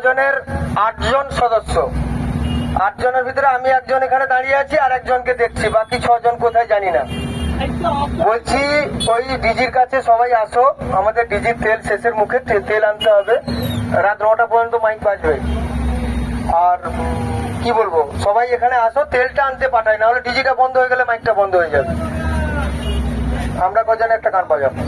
কজনের 8 জন সদস্য। 8 জনের ভিতরে আমি একজন এখানে দাঁড়িয়ে আছি, আর একজনকে দেখছি, বাকি 6 জন কোথায় জানি না। বলছি ওই ডিজির কাছে সবাই আসো, আমাদের ডিজির তেল শেষের মুখে, তেল আনতে হবে। রাত 9টা পর্যন্ত মাইক বাজবে। আর কি বলবো, সবাই এখানে আসো, তেলটা আনতে পাঠায়, না হলে ডিজিটা বন্ধ হয়ে গেলে মাইকটা বন্ধ হয়ে যাবে। আমরা কজন একটা গান বাজাবো।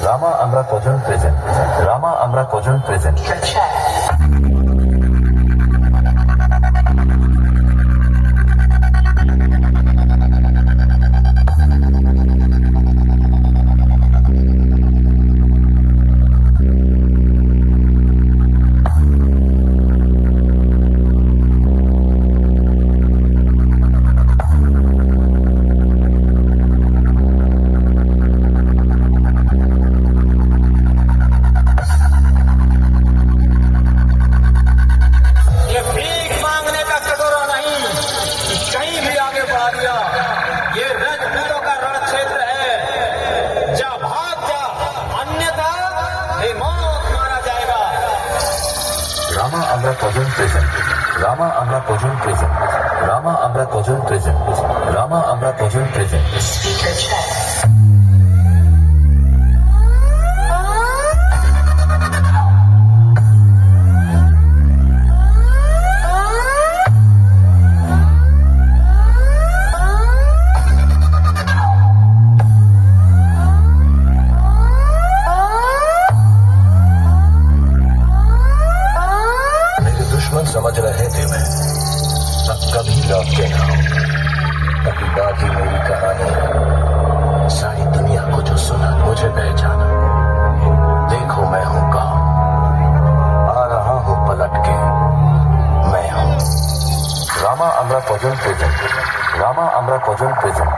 রামা আমরা কজন প্রেজেন্ট, রামা আমরা কজন প্রেজেন্ট। রামা আমরা কজন প্রেজেন্ট, রামা আমরা কজন প্রেজেন্ট, রামা আমরা কজন প্রেজেন্ট, রামা আমরা কজন প্রেজেন্ট। समझ रहे थे मैं अब कभी लौटते ना हो, कभी बाकी मेरी कहानी सारी दुनिया को जो सुना मुझे पहचाना। देखो मैं हूँ कौन, आ रहा हूँ पलट के, मैं हूँ रामा अमरा कजन प्रेजेंट, रामा अमरा कजन प्रेजेंट।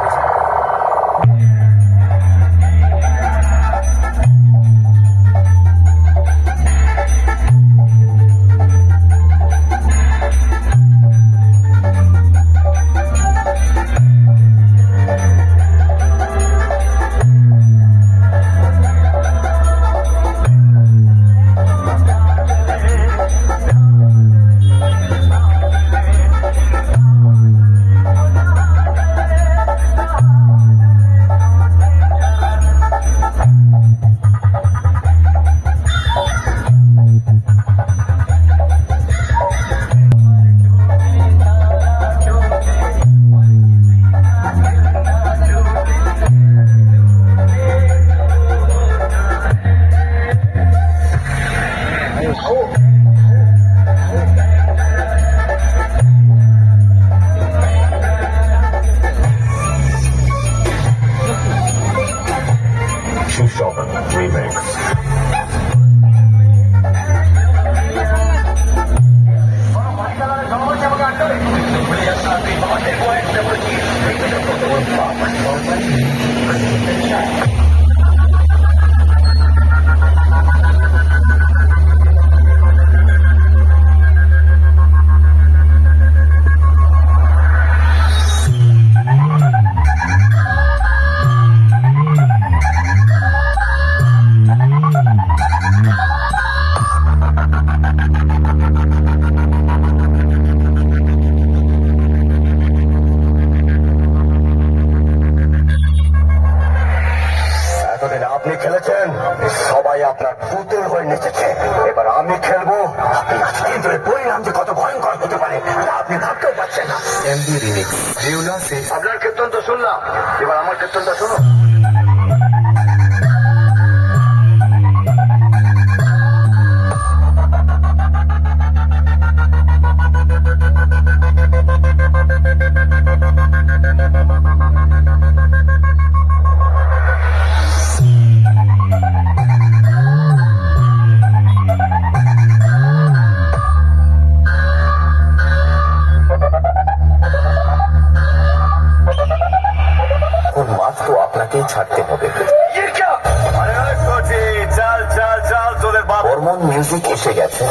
Remix. আপনি ভাবতেও পারছেন না। এমডি রিমিক্স জিউলা সে। আপনার কীর্তন তো শুনলাম, এবার আমার কীর্তনটা শুনো। কোন মাছ তো আপনাকেই ছাড়তে হবে। হরমোন মিউজিক এসে গেছে।